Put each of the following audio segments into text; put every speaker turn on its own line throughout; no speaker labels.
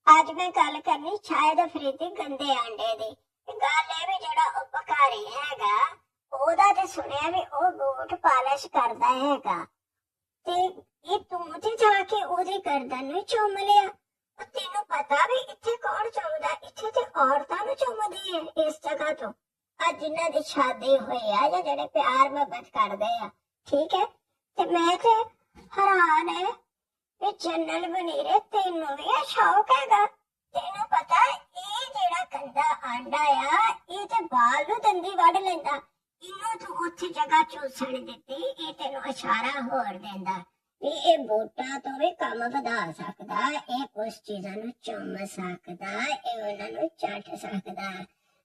ਅੱਜ ਮੈਂ ਗੱਲ ਕਰਨੀ ਸ਼ਾਇਦ ਅਫਰੀਦੀ ਗੰਦੇ ਆਂਡੇ ਦੀ। ਗੱਲ ਇਹ ਵੀ ਜਿਹੜਾ ਉਪਕਾਰੀ ਹੈਗਾ ਉਹਦਾ ਤੇ ਸੁਣਿਆ ਵੀ ਉਹ ਬੂਟ ਪਾਲਿਸ਼ ਕਰਦਾ ਹੈਗਾ ਤੇ ਇਹ ਤੂੰ ਤੇ ਜਾ ਕੇ ਉਹਦੀ ਗਰਦਨ ਨੂੰ ਚੁੰਮ ਲਿਆ। ਤੈਨੂੰ ਪਤਾ ਵੀ ਇੱਥੇ ਕੌਣ ਚੁੰਮਦਾ? ਇੱਥੇ ਤੇ ਔਰਤਾਂ ਨੂੰ ਚੁੰਮਦੀ ਹੈ ਇਸ ਜਗ੍ਹਾ ਤੋਂ। ਅੱਜ ਜਿਨ੍ਹਾਂ ਦੀ ਸ਼ਾਦੀ ਹੋਈ ਆ ਜਾਂ ਜਿਹੜੇ ਪਿਆਰ ਮੁਹੱਬਤ ਕਰਦੇ ਆ, ਠੀਕ ਹੈ। ਤੇ ਮੈਂ ਤੇ ਹੈਰਾਨ ਹੈ ਵੀ ਜਨਰਲ ਵਨੀਰੇ ਤੈਨੂੰ ਵੀ ਇਹ ਸ਼ੌਕ ਹੈਗਾ। ਤੈਨੂੰ ਪਤਾ ਇਹ ਜਿਹੜਾ ਗੰਦਾ ਆਂਡਾ ਆ ਇਹ ਤੇ ਬਾਲ ਨੂੰ ਦੰਦੀ ਵੱਢ ਲੈਂਦਾ। ਇਹਨੂੰ ਤੂੰ ਉੱਥੇ ਜਗ੍ਹਾ ਚੂਸਣ ਦਿੱਤੀ, ਇਹ ਤੈਨੂੰ ਇਸ਼ਾਰਾ ਹੋਰ ਦਿੰਦਾ ਵੀ ਇਹ ਬੂਟਾਂ ਤੋਂ ਵੀ ਕੰਮ ਵਧਾ ਸਕਦਾ, ਇਹ ਕੁਝ ਚੀਜ਼ਾਂ ਨੂੰ ਚੁੰਮ ਸਕਦਾ, ਇਹ ਉਹਨਾਂ ਨੂੰ ਚੱਟ ਸਕਦਾ।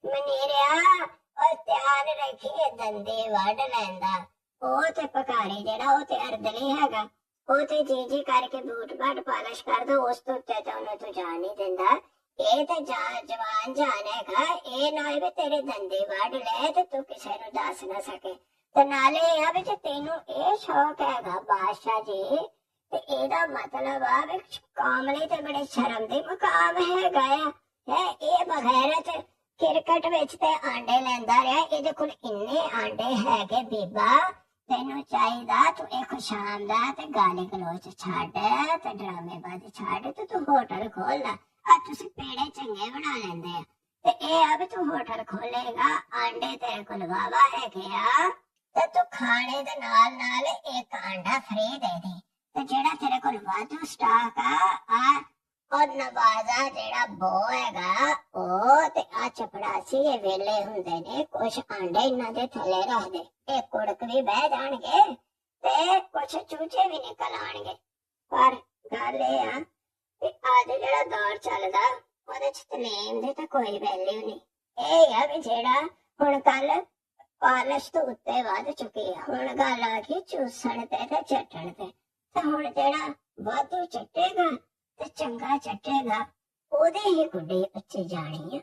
ਮਨੀਰਿਆ ਉਹ ਧਿਆਨ ਰੱਖੀਏ ਦੰਦੇ ਵੱਢ ਲੈਂਦਾ। ਉਹ ਤੇ ਪਕਾਰੀ ਜਿਹੜਾ ਉਹ ਤੇ ਅਰਦਲੀ ਹੈਗਾ, ਉਹ ਤੇ ਜੀ ਕਰਕੇ ਬੂਟ ਬਾਟ ਪਾਲਿਸ਼ ਕਰਦਾ, ਉਸ ਤੋਂ ਉੱਤੇ ਤਾਂ ਉਹਨੂੰ ਤੂੰ ਜਾਣ ਨਹੀਂ ਦਿੰਦਾ। ਇਹ ਤੇ ਜਵਾਨ ਜਾਨ ਹੈਗਾ, ਇਹ ਨਾ ਵੀ ਤੇਰੇ ਦੰਦੇ ਵੱਢ ਲੈ ਤੇ ਤੂੰ ਕਿਸੇ ਨੂੰ ਦੱਸ ਨਾ ਸਕੇ। ਤੇ ਨਾਲੇ ਇਹ ਆ ਵੀ ਜੇ ਤੈਨੂੰ ਇਹ ਸ਼ੌਕ ਹੈਗਾ ਬਾਦਸ਼ਾਹ ਜੀ, ਤੇ ਇਹਦਾ ਮਤਲਬ ਆ ਵੀ ਕਾਮਲੇ ਤੇ ਬੜੇ ਸ਼ਰਮ ਦੇ ਮੁਕਾਮ ਹੈਗਾ ਆ। ਇਹ ਬਗੈਰਤ ਕ੍ਰਿਕਟ ਵਿੱਚ ਤੇ ਆਂਡੇ ਲੈਂਦਾ ਰਿਹਾ, ਇਹਦੇ ਕੋਲ ਇੰਨੇ ਆਂਡੇ ਹੈਗੇ। ਬੀਬਾ ਤੈਨੂੰ ਚਾਹੀਦਾ ਤੂੰ ਇੱਕ ਸ਼ਾਮ ਦਾ ਤੇ ਗਾਲੀ ਗਲੋਚ ਛੱਡ ਤੇ ਡਰਾਮੇਬਾਜ਼ੀ ਛੱਡ ਤੇ ਤੂੰ ਹੋਟਲ ਖੋਲ ਲੈ। ਆ ਤੁਸੀਂ ਪੇੜੇ ਚੰਗੇ ਬਣਾ ਲੈਂਦੇ ਆ ਤੇ ਇਹ ਆ ਵੀ ਤੂੰ ਹੋਟਲ ਖੋਲੇਗਾ, ਆਂਡੇ ਤੇਰੇ ਕੋਲ ਵਾਵਾ ਹੈਗੇ ਆ ਤੇ ਤੂੰ ਖਾਣੇ ਦੇ ਨਾਲ ਨਾਲ ਇੱਕ ਆਂਡਾ ਫ੍ਰੀ ਦੇ ਦੇ। ਤੇ ਜਿਹੜਾ ਤੇਰੇ ਕੋਲ ਵਾਧੂ ਸਟਾਕ ਆ ਔਰ ਨਵਾਜ਼ਾ ਜਿਹੜਾ ਬੋ ਹੈਗਾ ਉਹ ਤੇ ਆ ਚਪੜਾਸੀ ਇਹ ਵੇਲੇ ਹੁੰਦੇ ਨੇ, ਕੁਛ ਆਂਡੇ ਇਹਨਾਂ ਦੇ ਥੱਲੇ ਰੱਖ ਦੇ, ਇਹ ਕੁੜਕ ਵੀ ਬਹਿ ਜਾਣਗੇ ਤੇ ਕੁਛ ਚੂਚੇ ਵੀ ਨਿਕਲ ਆਣਗੇ। ਪਰ ਗੱਲ ਇਹ ਆ ਵੀ ਅੱਜ ਜਿਹੜਾ ਦੌਰ ਚੱਲਦਾ ਉਹਦੇ ਚ ਤਲੀਮ ਦੀ ਤਾਂ ਕੋਈ ਵੈਲਿਊ ਨਹੀਂ। ਇਹ ਆ ਵੀ ਜਿਹੜਾ ਹੁਣ ਕੱਲ ਪਾਲਿਸ਼ ਤੋਂ ਉੱਤੇ ਵੱਧ ਚੁੱਕੀ ਆ, ਹੁਣ ਗੱਲ ਆ ਗਈ ਚੂਸਣ ਤੇ ਚੱਟਣ ਤੇ। ਤੇ ਹੁਣ ਜਿਹੜਾ ਵਾਧੂ ਚੱਟੇਗਾ ਤੇ ਚੰਗਾ ਚੱਟੇਗਾ ਉਹਦੇ ਹੀ ਗੁੱਡੀ ਉੱਚੀ ਜਾਣੀ ਆ।